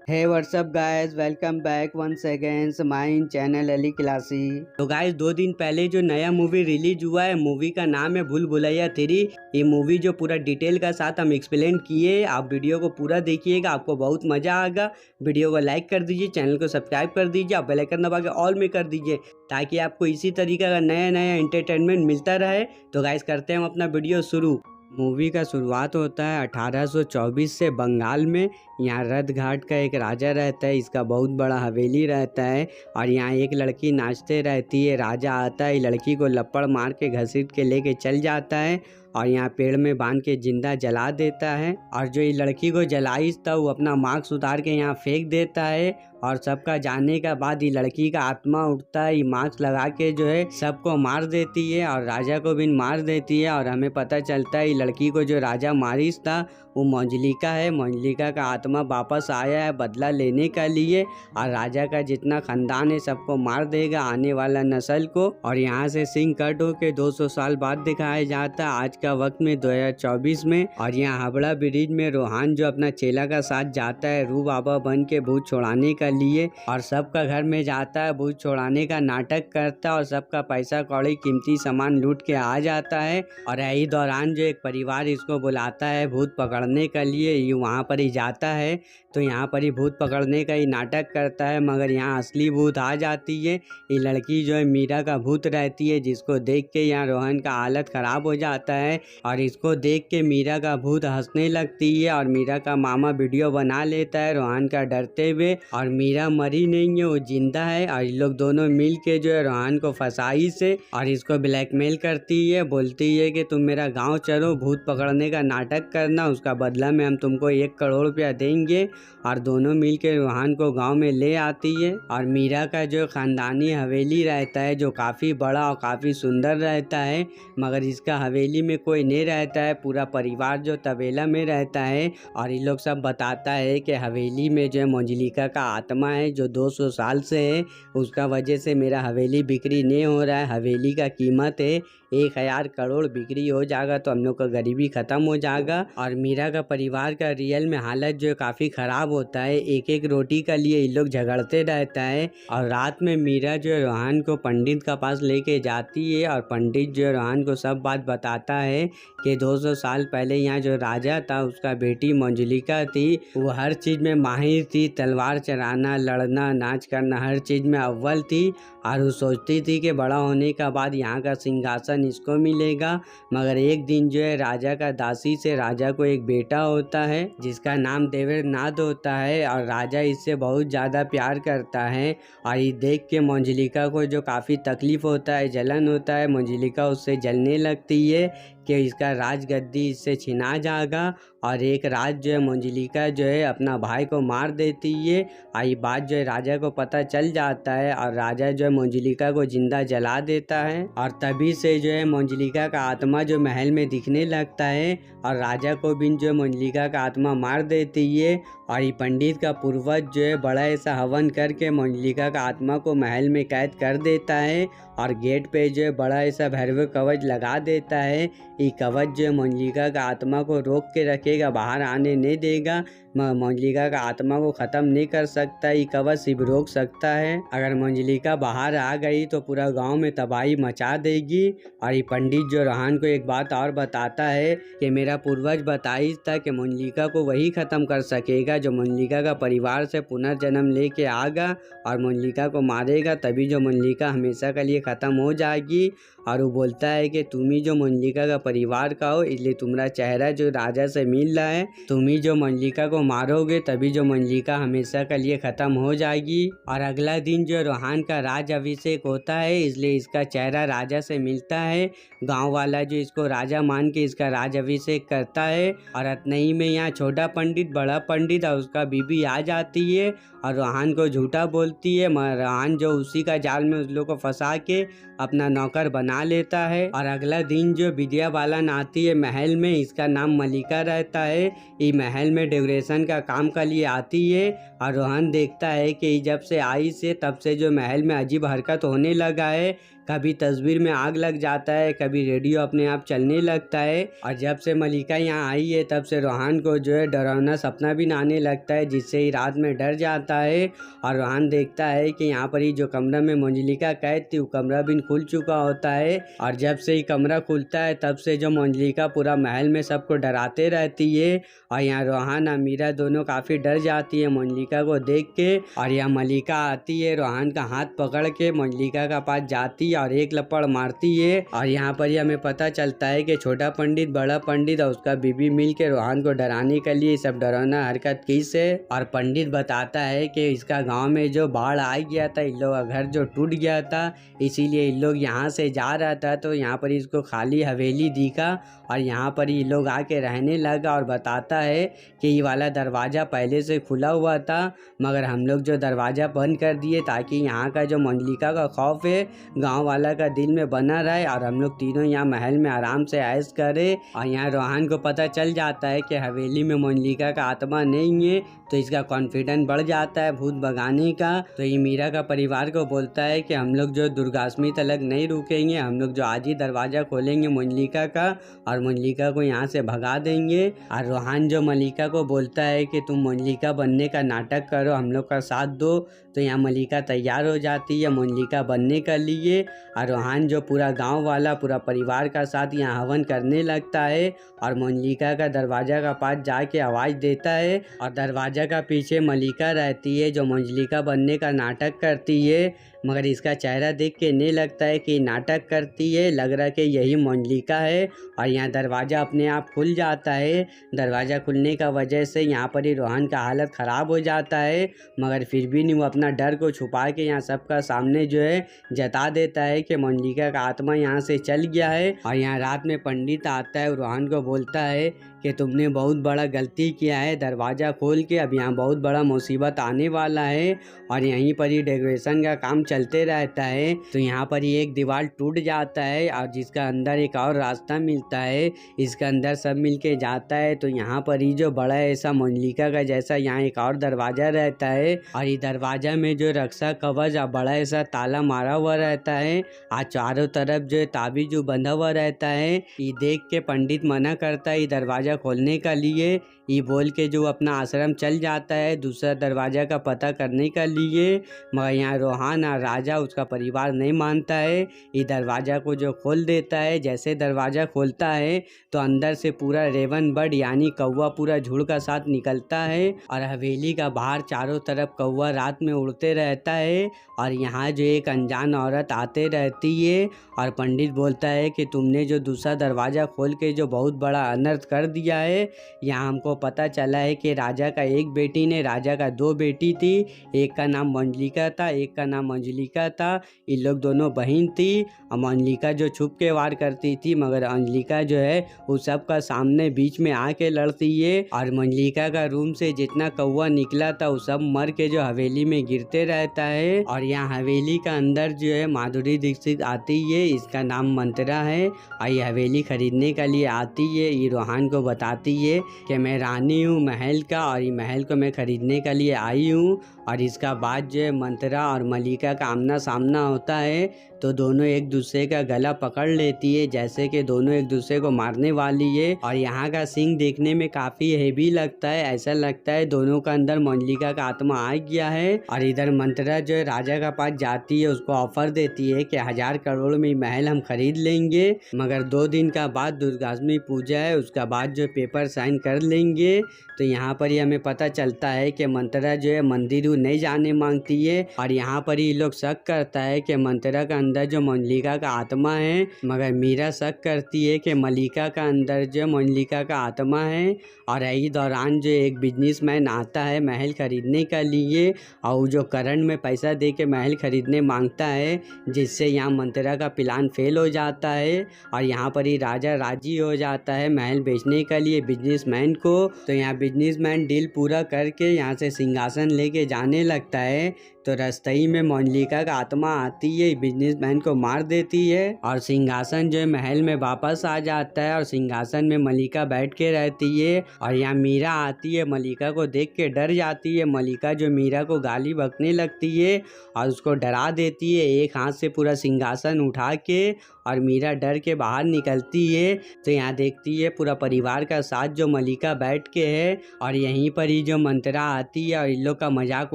Hey what's up guys, welcome back once again my channel Ali classy. तो guys 2 दिन पहले जो नया मूवी रिलीज हुआ है, मूवी का नाम है भूल भुलैया 3। ये मूवी जो पूरा डिटेल का साथ हम एक्सप्लेन किए, आप वीडियो को पूरा देखिएगा, आपको बहुत मजा आएगा। वीडियो को लाइक कर दीजिए, चैनल को सब्सक्राइब कर दीजिए, आप बेल आइकन दबा के ऑल में कर दीजिए ताकि आपको इसी तरीके का नया नया एंटरटेनमेंट मिलता रहे। तो गाइस करते हैं हम अपना वीडियो शुरू। मूवी का शुरुआत होता है 1824 से बंगाल में। यहाँ रथ घाट का एक राजा रहता है, इसका बहुत बड़ा हवेली रहता है और यहाँ एक लड़की नाचते रहती है। राजा आता है, लड़की को लपड़ मार के घसीट के लेके चल जाता है और यहाँ पेड़ में बांध के जिंदा जला देता है। और जो ये लड़की को जलाई था वो अपना मास्क उतार के यहाँ फेंक देता है और सबका जाने का बाद ये लड़की का आत्मा उठता है, ये मास्क लगा के जो है सबको मार देती है और राजा को भी मार देती है। और हमें पता चलता है ये लड़की को जो राजा मारिस था वो मंजलिका है। मंजलिका का आत्मा वापस आया है बदला लेने के लिए और राजा का जितना खानदान है सबको मार देगा, आने वाला नस्ल को। और यहाँ से सीन कट होके 200 साल बाद दिखाया जाता है, आज का वक्त में 2024 में। और यहाँ हावड़ा ब्रिज में रोहान जो अपना चेला का साथ जाता है रू बाबा बन के भूत छोड़ाने के लिए और सबका घर में जाता है, भूत छोड़ाने का नाटक करता है और सबका पैसा कौड़ी कीमती सामान लूट के आ जाता है। और यही दौरान जो एक परिवार इसको बुलाता है भूत पकड़ने के लिए, ये वहाँ पर ही जाता है तो यहाँ पर ही भूत पकड़ने का ही नाटक करता है, मगर यहाँ असली भूत आ जाती है। ये लड़की जो है मीरा का भूत रहती है, जिसको देख के यहाँ रोहन का हालत खराब हो जाता है और इसको देख के मीरा का भूत हंसने लगती है और मीरा का मामा वीडियो बना लेता है रोहन का डरते हुए। और मीरा मरी नहीं है, वो जिंदा है और ये लोग दोनों मिल के जो है रोहन को फंसाई से और इसको ब्लैकमेल करती है, बोलती है कि तुम मेरा गाँव चलो, भूत पकड़ने का नाटक करना, उसका बदला में हम तुमको 1 करोड़ रुपया देंगे। और दोनों मिलके रोहन को गांव में ले आती है। और मीरा का जो खानदानी हवेली रहता है जो काफ़ी बड़ा और काफ़ी सुंदर रहता है, मगर इसका हवेली में कोई नहीं रहता है, पूरा परिवार जो तबेला में रहता है। और ये लोग सब बताता है कि हवेली में जो है मंजलिका का आत्मा है जो 200 साल से है, उसका वजह से मेरा हवेली बिक्री नहीं हो रहा है। हवेली का कीमत है 1000 करोड़, बिक्री हो जाएगा तो हम लोग का गरीबी ख़त्म हो जाएगा। और मीरा का परिवार का रियल में हालत जो है काफ़ी ख़राब होता है, एक एक रोटी के लिए ये लोग झगड़ते रहता है। और रात में मीरा जो है रोहन को पंडित का पास लेके जाती है और पंडित जो है रोहन को सब बात बताता है कि 200 साल पहले यहाँ जो राजा था उसका बेटी मंजलिका थी, वो हर चीज़ में माहिर थी, तलवार चलाना, लड़ना, नाच करना, हर चीज़ में अव्वल थी। और वो सोचती थी कि बड़ा होने का बाद यहाँ का सिंहासन इसको मिलेगा। मगर एक दिन जो है राजा का दासी से राजा को एक बेटा होता है जिसका नाम देवेंद्रनाथ होता है और राजा इससे बहुत ज़्यादा प्यार करता है। और ये देख के मंजलिका को जो काफ़ी तकलीफ होता है, जलन होता है, मंजलिका उससे जलने लगती है कि इसका राजगद्दी इससे छिना जाएगा। और एक रात जो है मंजलिका जो है अपना भाई को मार देती है और ये बात जो है राजा को पता चल जाता है और राजा जो है मंजलिका को जिंदा जला देता है। और तभी से जो है मंजलिका का आत्मा जो महल में दिखने लगता है और राजा को भी जो है मंजलिका का आत्मा मार देती है। और ये पंडित का पूर्वज जो है बड़ा ऐसा हवन करके मंजलिका का आत्मा को महल में कैद कर देता है और गेट पे जो है बड़ा ऐसा भैरव कवच लगा देता है। ये कवच जो है मंजलिका का आत्मा को रोक के रखेगा, बाहर आने नहीं देगा, मंजलिका का आत्मा को ख़त्म नहीं कर सकता, ये कवच सिर्फ रोक सकता है। अगर मंजलिका बाहर आ गई तो पूरा गांव में तबाही मचा देगी। और ये पंडित जो रोहन को एक बात और बताता है कि मेरा पूर्वज बताई था कि मंजलिका को वही ख़त्म कर सकेगा जो मंजलिका का परिवार से पुनर्जन्म लेके आएगा और मंजलिका को मारेगा, तभी जो मंजलिका हमेशा के लिए ख़त्म हो जाएगी। और वो बोलता है कि तुम ही जो मंजलिका का परिवार का हो, इसलिए तुम्हारा चेहरा जो राजा से मिल रहा है, तुम ही जो मंजलिका को मारोगे तभी जो मंजलिका हमेशा के लिए ख़त्म हो जाएगी। और अगला दिन जो रोहन का राज अभिषेक होता है, इसलिए इसका चेहरा राजा से मिलता है। गांव वाला जो इसको राजा मान के इसका राज अभिषेक करता है। और अतनई में यहाँ छोटा पंडित, बड़ा पंडित और उसका बीबी आ जाती है और रोहन को झूठा बोलती है, मगर रोहन जो उसी का जाल में उस लोग को फंसा के अपना नौकर बना लेता है। और अगला दिन जो विद्या बालन आती है महल में, इसका नाम मलिका रहता है, ये महल में डेकोरेशन का काम के लिए आती है। और रोहन देखता है कि जब से आई से तब से जो महल में अजीब हरकत होने लगा है कभी तस्वीर में आग लग जाता है, कभी रेडियो अपने आप चलने लगता है। और जब से मलिका यहाँ आई है तब से रोहान को जो है डरावना सपना भी आने लगता है, जिससे ही रात में डर जाता है। और रोहान देखता है कि यहाँ पर ही जो कमरा में मंजलिका कैद थी वो कमरा भी खुल चुका होता है। और जब से ही कमरा खुलता है तब से जो मंजलिका पूरा महल में सबको डराते रहती है। और यहाँ रोहान और मीरा दोनों काफ़ी डर जाती है मंजलिका को देख के। और यहाँ मलिका आती है, रोहान का हाथ पकड़ के मंजलिका का पास जाती है और एक लपड़ मारती है। और यहाँ पर ही हमें पता चलता है कि छोटा पंडित, बड़ा पंडित और उसका बीबी मिल के रोहान को डराने के लिए सब डरावना हरकत की से। और पंडित बताता है कि इसका गांव में जो बाढ़ आ गया था, इन लोग का घर जो टूट गया था, इसीलिए इन लोग यहाँ से जा रहा था। तो यहाँ पर इसको खाली हवेली दिखा और यहाँ पर ये लोग आके रहने लगा। और बताता है कि ये वाला दरवाज़ा पहले से खुला हुआ था, मगर हम लोग जो दरवाज़ा बंद कर दिए ताकि यहाँ का जो मंजलिका का खौफ है गांव वाला का दिल में बना रहे और हम लोग तीनों यहाँ महल में आराम से ऐश करें। और यहाँ रोहान को पता चल जाता है कि हवेली में मंजलिका का आत्मा नहीं है, तो इसका कॉन्फिडेंस बढ़ जाता है भूत भगाने का। तो ये मीरा का परिवार को बोलता है कि हम लोग जो दुर्गाष्टमी तक नहीं रुकेंगे, हम लोग जो आज ही दरवाज़ा खोलेंगे मंजलिका का और मंजलिका को यहाँ से भगा देंगे। और रोहान जो मलिका को बोलता है कि तुम मंजलिका बनने का नाटक करो, हम लोग का साथ दो। तो यहाँ मलिका तैयार हो जाती है मंजलिका बनने के लिए। और रोहान जो पूरा गांव वाला पूरा परिवार का साथ यहाँ हवन करने लगता है और मंजलिका का दरवाज़ा का पास जाके आवाज़ देता है। और दरवाज़ा का पीछे मलिका रहती है जो मंजलिका बनने का नाटक करती है, मगर इसका चेहरा देख के नहीं लगता है कि नाटक करती है, लग रहा है कि यही मंजलिका है। और यहाँ दरवाज़ा अपने आप खुल जाता है। दरवाज़ा खुलने का वजह से यहाँ पर ही रोहान का हालत ख़राब हो जाता है, मगर फिर भी नहीं वो अपना डर को छुपा के यहाँ सबका सामने जो है जता देता है कि मंजलिका का आत्मा यहाँ से चल गया है। और यहाँ रात में पंडित आता है और रोहान को बोलता है कि तुमने बहुत बड़ा गलती किया है, दरवाज़ा खोल के अब यहाँ बहुत बड़ा मुसीबत आने वाला है। और यहीं पर ही डेकोरेशन का काम चलते रहता है। तो यहाँ पर ही एक दीवार टूट जाता है और जिसका अंदर एक और रास्ता मिलता है, इसके अंदर सब मिलके जाता है। तो यहाँ पर ही जो बड़ा ऐसा मंजलिका का जैसा यहाँ एक और दरवाज़ा रहता है और ये दरवाज़ा में जो रक्षा कवच और बड़ा ऐसा ताला मारा हुआ रहता है और चारों तरफ जो ताबीज जो बंधा हुआ रहता है। ये देख के पंडित मना करता है ये दरवाज़ा खोलने का लिए, ये बोल के जो अपना आश्रम चल जाता है दूसरा दरवाज़ा का पता करने का लिए। मगर यहाँ रोहान और राजा उसका परिवार नहीं मानता है, ये दरवाज़ा को जो खोल देता है। जैसे दरवाज़ा खोलता है तो अंदर से पूरा रेवन बर्ड यानी कौवा पूरा झुंड का साथ निकलता है और हवेली का बाहर चारों तरफ कौवा रात में उड़ते रहता है। और यहाँ जो एक अनजान औरत आते रहती है और पंडित बोलता है कि तुमने जो दूसरा दरवाज़ा खोल के जो बहुत बड़ा अनर्थ कर दिया है। यहाँ हमको पता चला है कि राजा का एक बेटी ने, राजा का दो बेटी थी, एक का नाम मंजलिका था, एक का नाम अंजलिका था। ये लोग दोनों बहन थी और मंजलिका जो छुप के वार करती थी, मगर अंजलिका जो है वो सब का सामने बीच में आके लड़ती है। और मंजलिका का रूम से जितना कौवा निकला था वो सब मर के जो हवेली में गिरते रहता है। और यहाँ हवेली का अंदर जो है माधुरी दीक्षित आती है, इसका नाम मंत्रा है और ये हवेली खरीदने के लिए आती है। ये रोहान को बताती है कि मैं रानी हूँ महल का और ये महल को मैं खरीदने के लिए आई हूँ। और इसका बाद जो है मंत्रा और मलिका का आमना सामना होता है, तो दोनों एक दूसरे का गला पकड़ लेती है जैसे कि दोनों एक दूसरे को मारने वाली है। और यहाँ का सीन देखने में काफ़ी हेवी लगता है, ऐसा लगता है दोनों का अंदर मंजलिका का आत्मा आ गया है। और इधर मंत्रा जो है राजा का पास जाती है, उसको ऑफर देती है कि 1000 करोड़ में महल हम खरीद लेंगे, मगर 2 दिन का बाद दुर्गाष्टमी पूजा है, उसका बाद जो पेपर साइन कर लेंगे। तो यहाँ पर ही हमें पता चलता है कि मंत्रा जो है मंदिर नहीं जाने मांगती है। और यहाँ पर ही लोग शक करता है कि मंत्रा का अंदर जो मंजलिका का आत्मा है, मगर मीरा शक करती है कि मलिका का अंदर जो मंजलिका का आत्मा है। और यही दौरान जो एक बिजनेसमैन आता है महल खरीदने के लिए और जो करण में पैसा दे के महल खरीदने मांगता है, जिससे यहाँ मंत्रा का प्लान फेल हो जाता है। और यहाँ पर ही राजा राजी हो जाता है महल बेचने के लिए बिजनेसमैन को। तो यहाँ बिजनेसमैन डील पूरा करके यहाँ से सिंहासन लेके जाने लगता है। तो रास्ते ही में मंजलिका का आत्मा आती है, बिजनेसमैन को मार देती है और सिंहासन जो है महल में वापस आ जाता है और सिंहासन में मलिका बैठ के रहती है। और यहाँ मीरा आती है, मलिका को देख के डर जाती है। मलिका जो मीरा को गाली बकने लगती है और उसको डरा देती है, एक हाथ से पूरा सिंहासन उठा के, और मीरा डर के बाहर निकलती है। तो यहाँ देखती है पूरा परिवार का साथ जो मलिका बैठ के है, और यहीं पर ही जो मंत्रा आती है और इन लोग का मजाक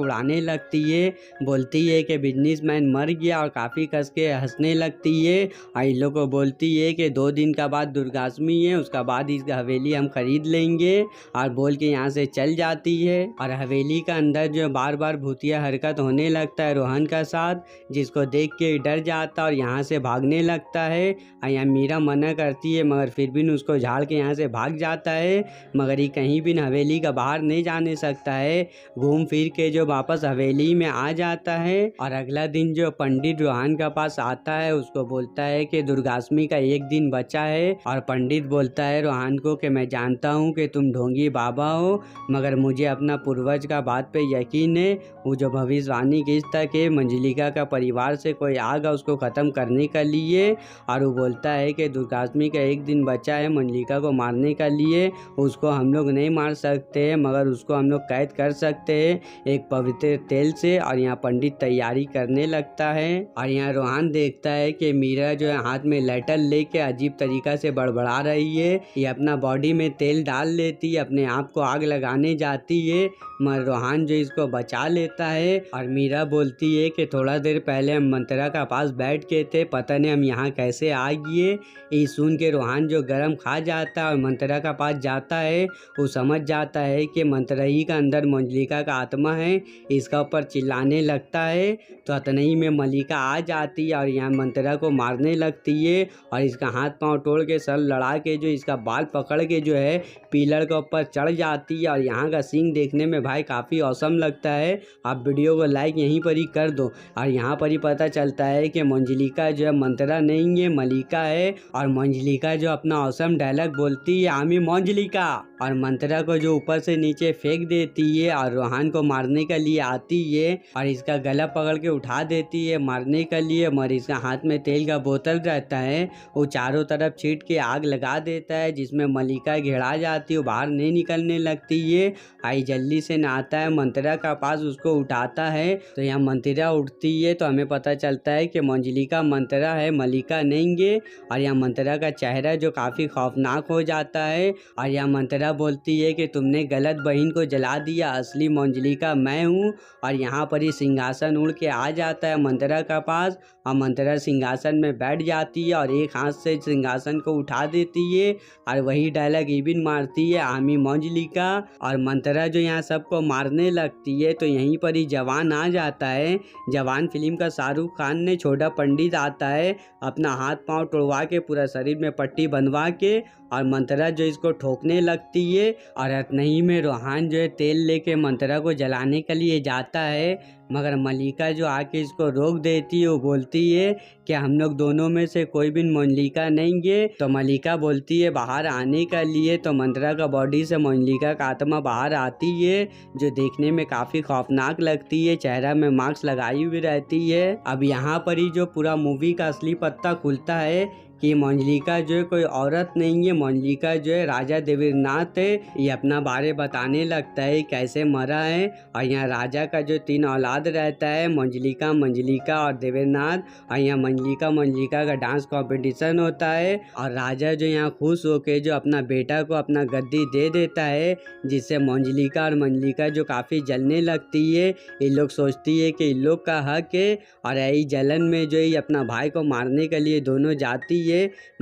उड़ाने लगती है, बोलती है कि बिजनेसमैन मर गया और काफ़ी कस के हंसने लगती है। और इन लोग को बोलती है कि 2 दिन का बाद दुर्गाष्टमी है, उसका बाद इस हवेली हम खरीद लेंगे, और बोल के यहाँ से चल जाती है। और हवेली का अंदर जो बार बार भूतिया हरकत होने लगता है रोहन का साथ, जिसको देख के डर जाता और यहाँ से भागने लगता है। और यहाँ मीरा मना करती है मगर फिर भी उसको झाड़ के यहाँ से भाग जाता है, मगर ये कहीं भी हवेली का बाहर नहीं जाने सकता है। घूम फिर के जो वापस हवेली में आ जाता है, और अगला दिन जो पंडित रोहन के पास आता है उसको बोलता है कि दुर्गाष्टमी का 1 दिन बचा है। और पंडित बोलता है रोहन को कि मैं जानता हूँ कि तुम ढोंगी बाबा हो, मगर मुझे अपना पूर्वज का बात पे यकीन है। वो जो भविष्यवाणी की था कि मंजलिका का परिवार से कोई आगा उसको ख़त्म करने के लिए, और वो बोलता है कि दुर्गाष्टमी का 1 दिन बचा है मंजलिका को मारने के लिए। उसको हम लोग नहीं मार सकते मगर उसको हम लोग कैद कर सकते हैं एक पवित्र तेल से। और यहाँ पंडित तैयारी करने लगता है, और यहाँ रोहन देखता है कि मीरा जो है हाथ में लेटर लेके अजीब तरीका से बड़बड़ा रही है। ये अपना बॉडी में तेल डाल लेती है, अपने आप को आग लगाने जाती है, मगर रोहन जो इसको बचा लेता है। और मीरा बोलती है कि थोड़ा देर पहले हम मंत्रा का पास बैठ के थे, पता नहीं हम यहाँ कैसे आ गए। ये सुन के रोहन जो गरम खा जाता है और मंत्रा का पास जाता है, वो समझ जाता है कि मंत्रा ही का अंदर मंजलिका का आत्मा है, इसका ऊपर चिल्लाने लगता है। तो अतनई में मलिका आ जाती है और यहाँ मंत्रा को मारने लगती है, और इसका हाथ पांव तोड़ के सर लड़ा के जो इसका बाल पकड़ के जो है पिलर के ऊपर चढ़ जाती है। और यहाँ का सीन देखने में भाई काफ़ी औसम लगता है। आप वीडियो को लाइक यहीं पर ही कर दो। और यहाँ पर ही पता चलता है कि मंजलिका जो है मंत्रा नहीं है, मलिका है। और मंजलिका जो अपना औसम डायलॉग बोलती है, आमी मंजलिका, और मंत्रा को जो ऊपर से नीचे फेंक देती है और रोहन को मारने के लिए आती है, और इसका गला पकड़ के उठा देती है मारने के लिए। मगर इसका हाथ में तेल का बोतल रहता है, वो चारों तरफ छींट के आग लगा देता है, जिसमें मलिका घेरा जाती है, वो बाहर नहीं निकलने लगती है। आई जल्दी से नहाता है मंत्रा का पास, उसको उठाता है। तो यहाँ मंत्रा उठती है तो हमें पता चलता है कि मंजलिका मंत्रा है, मलिका नहीं है। और यहाँ मंत्रा का चेहरा जो काफ़ी खौफनाक हो जाता है, और यहाँ मंत्रा बोलती है कि तुमने गलत बहन को जला दिया, असली मंजलिका मैं हूँ। और यहाँ पर ही सिंहासन उड़ के आ जाता है मंत्रा का पास, और मंत्रा सिंहासन में बैठ जाती है और एक हाथ से सिंहासन को उठा देती है, और वही डायलॉग इबिन मारती है, आमी मंजलिका। और मंत्रा जो यहाँ सबको मारने लगती है। तो यहीं पर ही जवान आ जाता है। जवान फिल्म का शाहरुख खान ने छोटा पंडित आता है, अपना हाथ पांव तोड़वा के पूरा शरीर में पट्टी बंधवा के, और मंत्रा जो इसको ठोकने लगती है। और नहीं में रोहन जो है तेल लेके मंत्रा को जलाने के लिए जाता है, मगर मलिका जो आके इसको रोक देती है। वो बोलती है कि हम लोग दोनों में से कोई भी मंजलिका नहीं है। तो मलिका बोलती है बाहर आने के लिए, तो मंत्रा का बॉडी से मंजलिका का आत्मा बाहर आती है, जो देखने में काफ़ी खौफनाक लगती है, चेहरा में मास्क लगाई हुई रहती है। अब यहाँ पर ही जो पूरा मूवी का असली पत्ता खुलता है कि मंजलिका जो है कोई औरत नहीं है, मंजलिका जो है राजा देवीरनाथ है। ये अपना बारे बताने लगता है कैसे मरा है। और यहाँ राजा का जो 3 औलाद रहता है, मंजलिका, मंजलिका और देवीरनाथ। और यहाँ मंजलिका का डांस कंपटीशन होता है, और राजा जो यहाँ खुश होके जो अपना बेटा को अपना गद्दी दे देता है, जिससे मंजलिका और मंजलिका जो काफ़ी जलने लगती है। ये लोग सोचती है कि इन लोग का हक है, और यही जलन में जो है अपना भाई को मारने के लिए दोनों जाती है।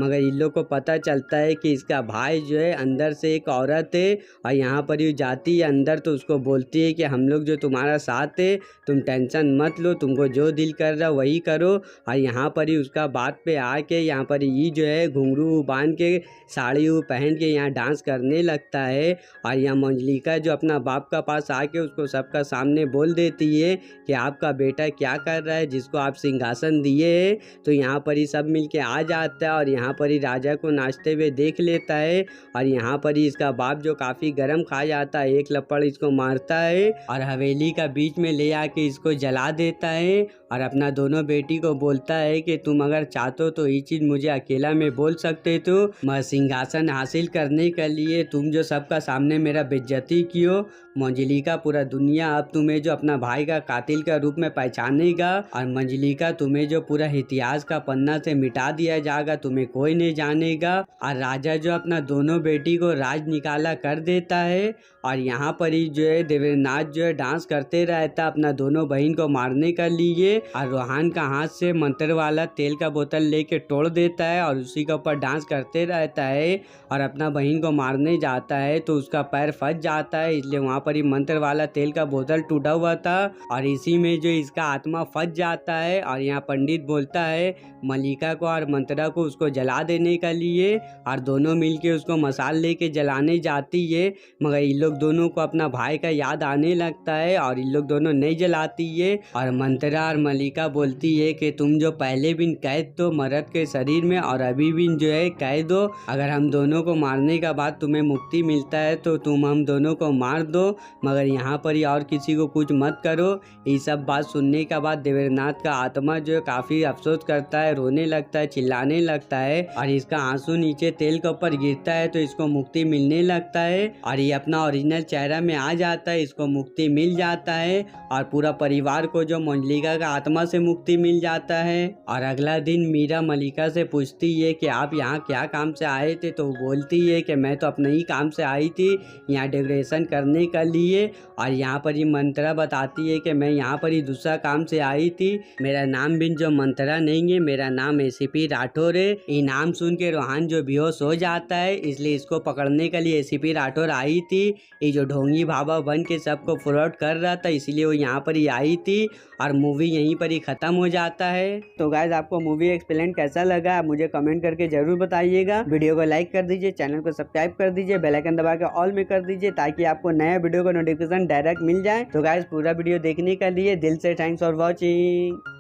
मगर इन लोग को पता चलता है कि इसका भाई जो है अंदर से एक औरत है। और यहाँ पर ये जाती है अंदर, तो उसको बोलती है कि हम लोग जो तुम्हारा साथ है, तुम टेंशन मत लो, तुमको जो दिल कर रहा वही करो। और यहाँ पर ही उसका बात पे आके यहाँ पर ये जो है घुंघरू बांध के साड़ी पहन के यहाँ डांस करने लगता है। और यहाँ मंजलिका जो अपना बाप का पास आके उसको सबका सामने बोल देती है कि आपका बेटा क्या कर रहा है, जिसको आप सिंहासन दिए है। तो यहाँ पर ही सब मिल के आ जाते जाता है और यहाँ पर ही राजा को नाचते हुए देख लेता है और यहाँ पर ही इसका बाप जो काफ़ी गरम खा जाता है एक लपड़ इसको मारता है और हवेली का बीच में ले आके इसको जला देता है और अपना दोनों बेटी को बोलता है कि तुम अगर चाहते हो तो ये चीज़ मुझे अकेला में बोल सकते तो मैं सिंहासन हासिल करने के लिए तुम जो सबका सामने मेरा बेइज्जती कियो मंजलिका पूरा दुनिया अब तुम्हें जो अपना भाई का कातिल का रूप में पहचानेगा और मंजलिका तुम्हें जो पूरा इतिहास का पन्ना से मिटा दिया जाएगा, तुम्हें कोई नहीं जानेगा। और राजा जो अपना दोनों बेटी को राज निकाला कर देता है और यहाँ पर ही जो है देवेंद्रनाथ जो है डांस करते रहता अपना दोनों बहन को मारने के लिए और रोहान का हाथ से मंत्र वाला तेल का बोतल लेके तोड़ देता है और उसी के ऊपर डांस करते रहता है और अपना बहन को मारने जाता है तो उसका पैर फंस जाता है, इसलिए वहाँ पर ही मंत्र वाला तेल का बोतल टूटा हुआ था और इसी में जो इसका आत्मा फंस जाता है और यहाँ पंडित बोलता है मलिका को और मंत्रा को उसको जला देने के लिए और दोनों मिलके उसको मसाल लेके जलाने जाती है, मगर इन लोग दोनों को अपना भाई का याद आने लगता है और इन लोग दोनों नहीं जलाती है और मंत्रा और मलिका बोलती है कि तुम जो पहले भी कैद तो मर्द के शरीर में और अभी भी जो है कैद हो, अगर हम दोनों को मारने के बाद तुम्हें मुक्ति मिलता है तो तुम हम दोनों को मार दो, मगर यहाँ पर ही और किसी को कुछ मत करो। ये सब बात सुनने के बाद देवेंद्रनाथ का आत्मा जो है काफी अफसोस करता है, रोने लगता है, चिल्लाने लगता है और इसका आंसू नीचे तेल के ऊपर गिरता है तो इसको मुक्ति मिलने लगता है और ये अपना ओरिजिनल चेहरा में आ जाता है, इसको मुक्ति मिल जाता है और पूरा परिवार को जो मंजलिका का आत्मा से मुक्ति मिल जाता है। और अगला दिन मीरा मलिका से पूछती है कि आप यहाँ क्या काम से आए थे, तो वो बोलती है कि मैं तो अपने ही काम से आई थी यहाँ डेकोरेशन करने के लिए और यहाँ पर ही मंत्रा बताती है कि मैं यहाँ पर ही दूसरा काम से आई थी, मेरा नाम भी जो मंत्रा नहीं है, मेरा नाम एसीपी राठौर है। ये नाम सुन के रोहान जो बेहोश हो जाता है, इसलिए इसको पकड़ने के लिए एसीपी राठौर आई थी। ये जो ढोंगी बाबा बन के सबको फ्रॉड कर रहा था इसलिए वो यहाँ पर ही आई थी और मूवी यहीं पर ही खत्म हो जाता है। तो गाइस आपको मूवी एक्सप्लेन कैसा लगा आप मुझे कमेंट करके जरूर बताइएगा। वीडियो को लाइक कर दीजिए, चैनल को सब्सक्राइब कर दीजिए, बेल आइकन दबा के ऑल में कर दीजिए ताकि आपको नया वीडियो का नोटिफिकेशन डायरेक्ट मिल जाए। तो गाइस पूरा वीडियो देखने के लिए दिल से थैंक्स फॉर वॉचिंग।